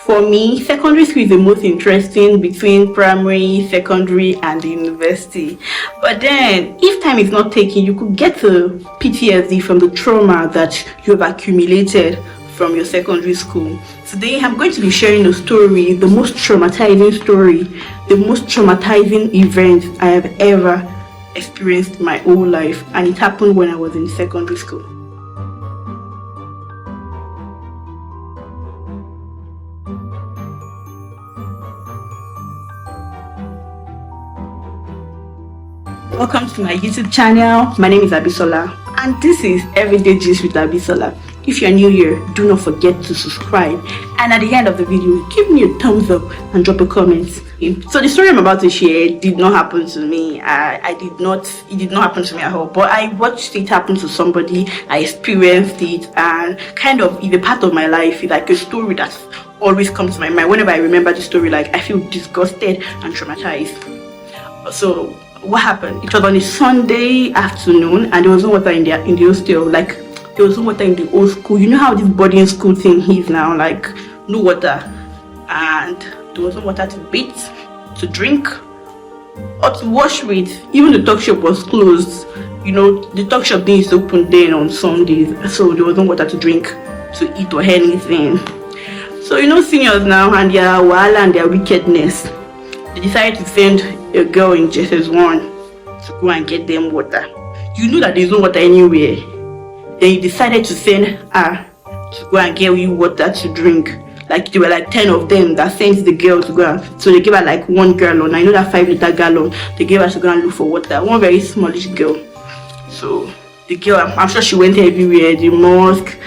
For me, secondary school is the most interesting between primary, secondary, and the university. But then, if time is not taken, you could get a PTSD from the trauma that you have accumulated from your secondary school. Today, I'm going to be sharing a story, the most traumatizing story, the most traumatizing event I have ever experienced in my whole life, and it happened when I was in secondary school. Welcome to my YouTube channel. My name is Abisola, and this is Everyday Gist with Abisola. If you're new here, do not forget to subscribe, and at the end of the video, give me a thumbs up and drop a comment. So the story I'm about to share did not happen to me. It did not happen to me at all, but I watched it happen to somebody. I experienced it, and kind of is a part of my life. It's like a story that always comes to my mind. Whenever I remember the story, like I feel disgusted and traumatized. So what happened? It was on a Sunday afternoon, and there was no water in the hostel. Like there was no water in the old school. You know how this boarding school thing is now, like no water, and there was no water to bathe, to drink, or to wash with. Even the tuck shop was closed. You know, the tuck shop didn't open then on Sundays, so there was no water to drink, to eat, or anything. So you know, seniors now and their wahala and their wickedness, they decided to send a girl in JSS1 to go and get them water. You know that there's no water anywhere. Then you decided to send her to go and get you water to drink. Like there were like 10 of them that sent the girl to go and, so they gave her like 1 gallon. I know that 5-liter gallon. They gave her to go and look for water. One very smallish girl. So the girl, I'm sure she went everywhere, the mosque,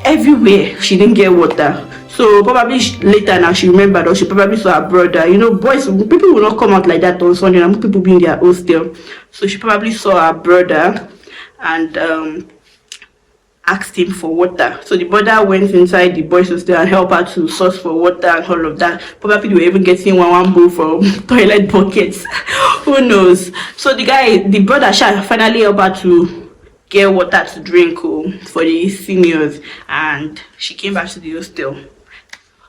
everywhere. She didn't get water. So probably later now she remembered, or she probably saw her brother. You know, boys, people will not come out like that on Sunday, and people be in their hostel. So she probably saw her brother and asked him for water. So the brother went inside the boys' hostel and helped her to source for water and all of that. Probably they were even getting one bowl from toilet buckets. Who knows? So the brother finally helped her to get water to drink for the seniors, and she came back to the hostel.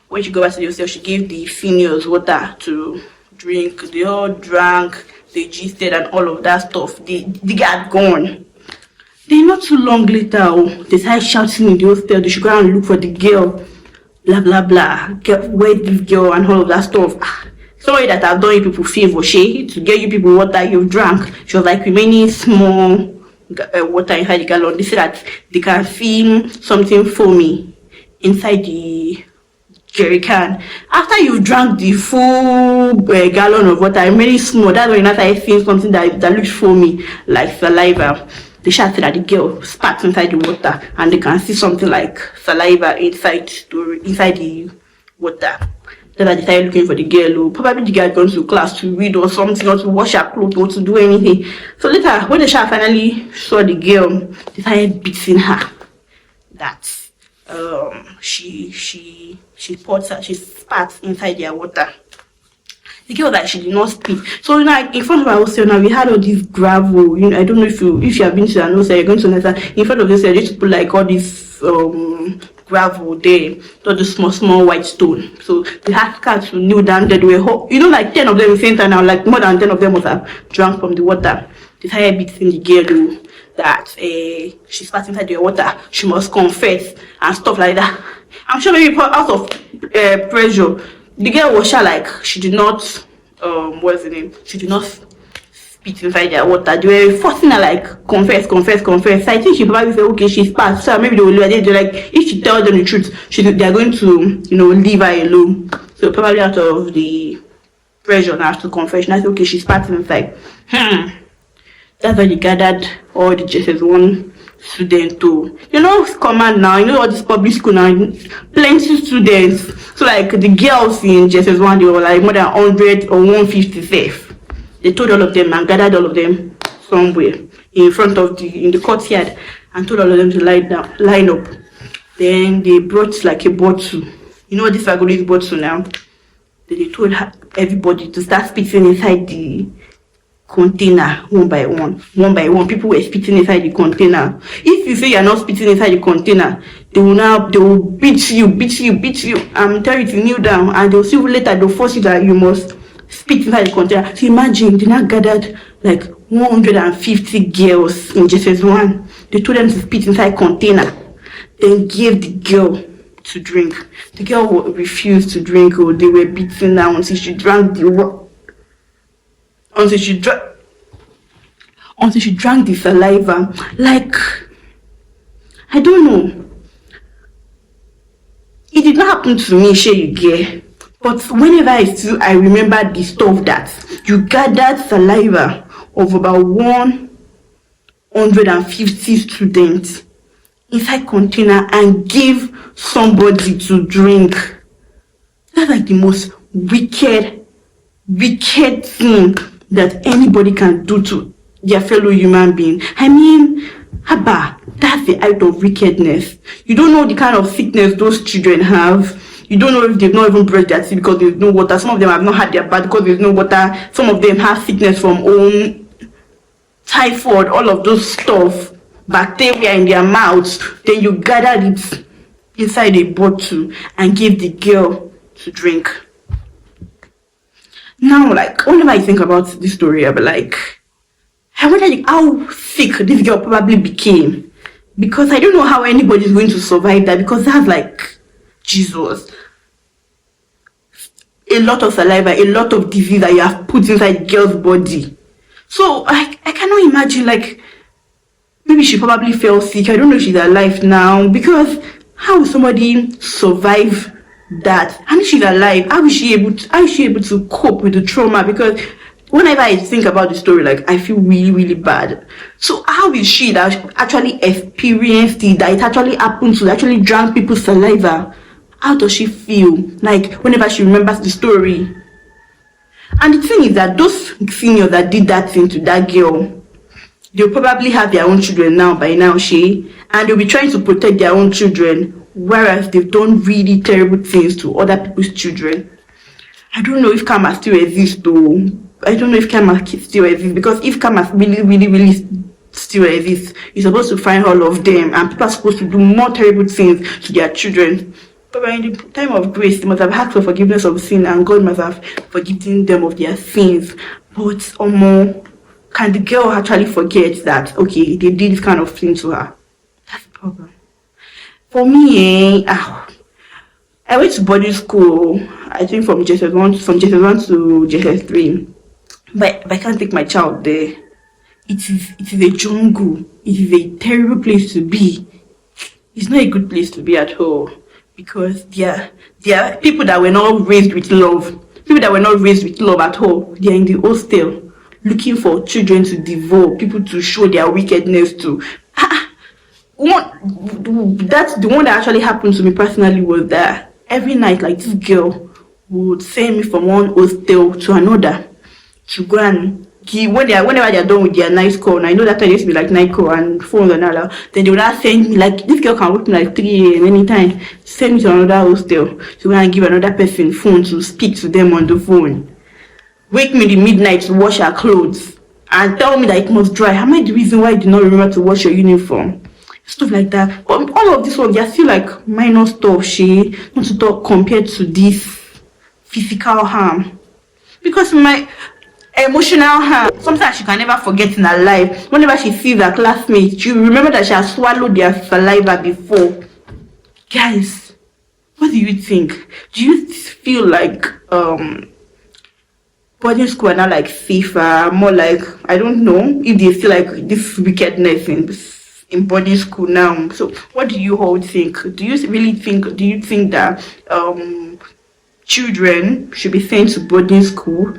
When she got back to the hostel, she gave the seniors water to drink. They all drank, they gisted and all of that stuff. The guy had gone. Then not too long later, they started shouting in the hostel. They should go and look for the girl. Blah blah blah. Where's this girl and all of that stuff. Somebody that have done you people favor, to get you people water you've drank. She was like remaining small water inside the gallon. They said that they can feel something foamy inside the jerry can. After you've drank the full gallon of water, really small, that's when you started seeing something that looks foamy, like saliva. They shouted that the girl spat inside the water, and they can see something like saliva inside the water. Then I decided looking for the girl. Probably the girl had gone to class to read or something, or to wash her clothes, or to do anything. So later, when the child finally saw the girl, they started beating her. That she spat inside their water. The girl that she did not speak. So in front of our hostel now, we had all this gravel. You know, I don't know if you have been to an hostel, you're going to understand. In front of this, they just put like all this gravel there, all the small white stone. So the cats who kneel down there, they were, you know, like 10 of them in the same time now, like more than 10 of them must have drunk from the water. They started beating the girl that she spat inside the water, she must confess and stuff like that. I'm sure maybe out of pressure, the girl was sure like she did not what's the name? She did not spit inside their water. They were forcing her like confess. So I think she probably said okay, she's spat. So maybe they will leave her. They're like, if she tells them the truth, they're going to, you know, leave her alone. So probably out of the pressure now to confess, I said okay, she's spat inside. That's why they gathered all the JSS1 students to, you know, command now, you know, all this public school now, plenty students. So like the girls in JSS1, they were like more than 100 or 150 safe. They told all of them and gathered all of them somewhere in front of in the courtyard, and told all of them to line up. Then they brought like a bottle. You know this Agoli's bottle now? Then they told everybody to start spitting inside container one by one, one by one. People were spitting inside the container. If you say you're not spitting inside the container, they will beat you, beat you, beat you, and tell you to kneel down, and they'll see you later, they'll force you that you must spit inside the container. So imagine they now gathered like 150 girls in JSS1. They told them to spit inside container, then gave the girl to drink. The girl refused to drink, or they were beating her until she drank until she drank the saliva. Like, I don't know. It did not happen to me, sure you get. But whenever I remember the stuff that you gathered saliva of about 150 students inside container and gave somebody to drink. That's like the most wicked thing that anybody can do to their fellow human being. I mean, haba, that's the act of wickedness. You don't know the kind of sickness those children have. You don't know if they've not even brushed their teeth because there's no water. Some of them have not had their bath because there's no water. Some of them have sickness from home, typhoid, all of those stuff, bacteria in their mouths. Then you gathered it inside a bottle and gave the girl to drink. Now, like, whenever I think about this story, I'm like, I wonder how sick this girl probably became, because I don't know how anybody's going to survive that, because that's like, Jesus, a lot of saliva, a lot of disease that you have put inside the girl's body. So I cannot imagine, like, maybe she probably fell sick. I don't know if she's alive now, because how will somebody survive that? And if she's alive, how is she able to cope with the trauma? Because whenever I think about the story, like, I feel really, really bad. So how is she that actually experienced it, that it actually happened to, actually drank people's saliva? How does she feel, like, whenever she remembers the story? And the thing is that those seniors that did that thing to that girl, they'll probably have their own children now, by now, and they'll be trying to protect their own children, whereas they've done really terrible things to other people's children. I don't know if karma still exists, though. I don't know if karma still exists, because if karma really, really, really still exists, you're supposed to find all of them, and people are supposed to do more terrible things to their children. But in the time of grace, they must have asked for forgiveness of sin, and God must have forgiven them of their sins. But can the girl actually forget that, okay, they did this kind of thing to her? That's the problem. For me, I went to boarding school, I think from JSS1 to JSS3. But I can't take my child there. It is a jungle. It is a terrible place to be. It's not a good place to be at all. Because there are people that were not raised with love. People that were not raised with love at all. They are in the hostel looking for children to devour, people to show their wickedness to. The one that actually happened to me personally was that every night, like, this girl would send me from one hostel to another to go and give, whenever they're done with their night call. And I know that time used to be like night call and phones and all that. Then they would not send me, like, this girl can wake me like 3 a.m. anytime, send me to another hostel to go and give another person phone to speak to them on the phone. Wake me in the midnight to wash her clothes and tell me that it must dry. Am I the reason why you did not remember to wash your uniform? Stuff like that. But all of this one, they are still like minor stuff, not to talk compared to this physical harm. Because my emotional harm, sometimes she can never forget in her life. Whenever she sees her classmates, she remember that she has swallowed their saliva before. Guys, what do you think? Do you feel like boarding school are now like safer, more like, I don't know if they feel like this wickedness in boarding school now? So what do you all think? Do you think that children should be sent to boarding school?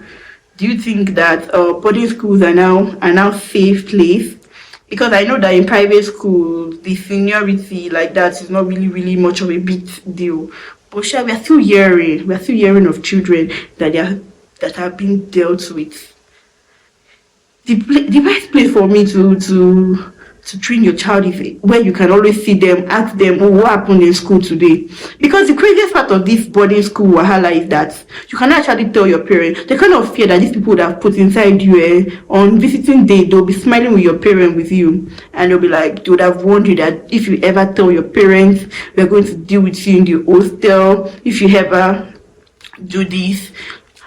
Do you think that boarding schools are now safe place? Because I know that in private schools, the seniority like that is not really, really much of a big deal. But we are still hearing of children that are being dealt with. The best place for me to to train your child is where you can always see them, ask them, oh, what happened in school today? Because the craziest part of this boarding school wahala is that you cannot actually tell your parents. The kind of fear that these people would have put inside you on visiting day, they'll be smiling with your parent with you, and they'll be like, they would have warned you that if you ever tell your parents, we're going to deal with you in the hostel, if you ever do this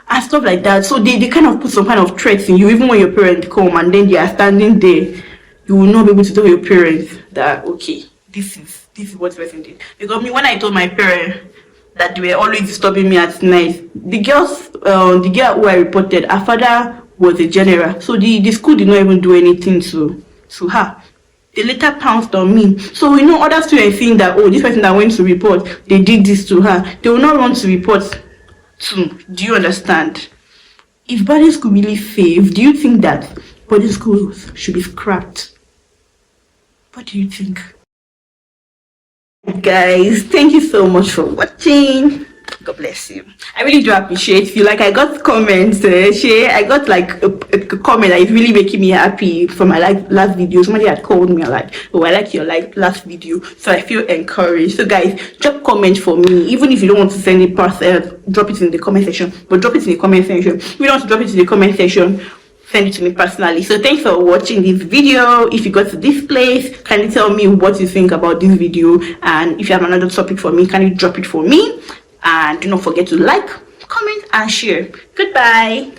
and stuff like that. So they kind of put some kind of threats in you, even when your parents come and then they are standing there. You will not be able to tell your parents that, okay, this is what person did. Because me, when I told my parents that they were always disturbing me at night, the girl who I reported, her father was a general, so the school did not even do anything to her. They later pounced on me. So other students think that, oh, this person that went to report, they did this to her, they will not run to report to. Do you understand? If boarding school really safe, do you think that boarding schools should be scrapped? What do you think? Guys, thank you so much for watching. God bless you. I really do appreciate you. Like, I got comments, I got like a comment that is really making me happy for my last video. Somebody had called me like, oh, I like your last video, so I feel encouraged. So guys, drop comment for me. Even if you don't want to send it drop it in the comment section. But drop it in the comment section. If you don't want to drop it in the comment section, send it to me personally. So thanks for watching this video. If you got to this place, can you tell me what you think about this video? And if you have another topic for me, can you drop it for me? And do not forget to like, comment, and share. Goodbye.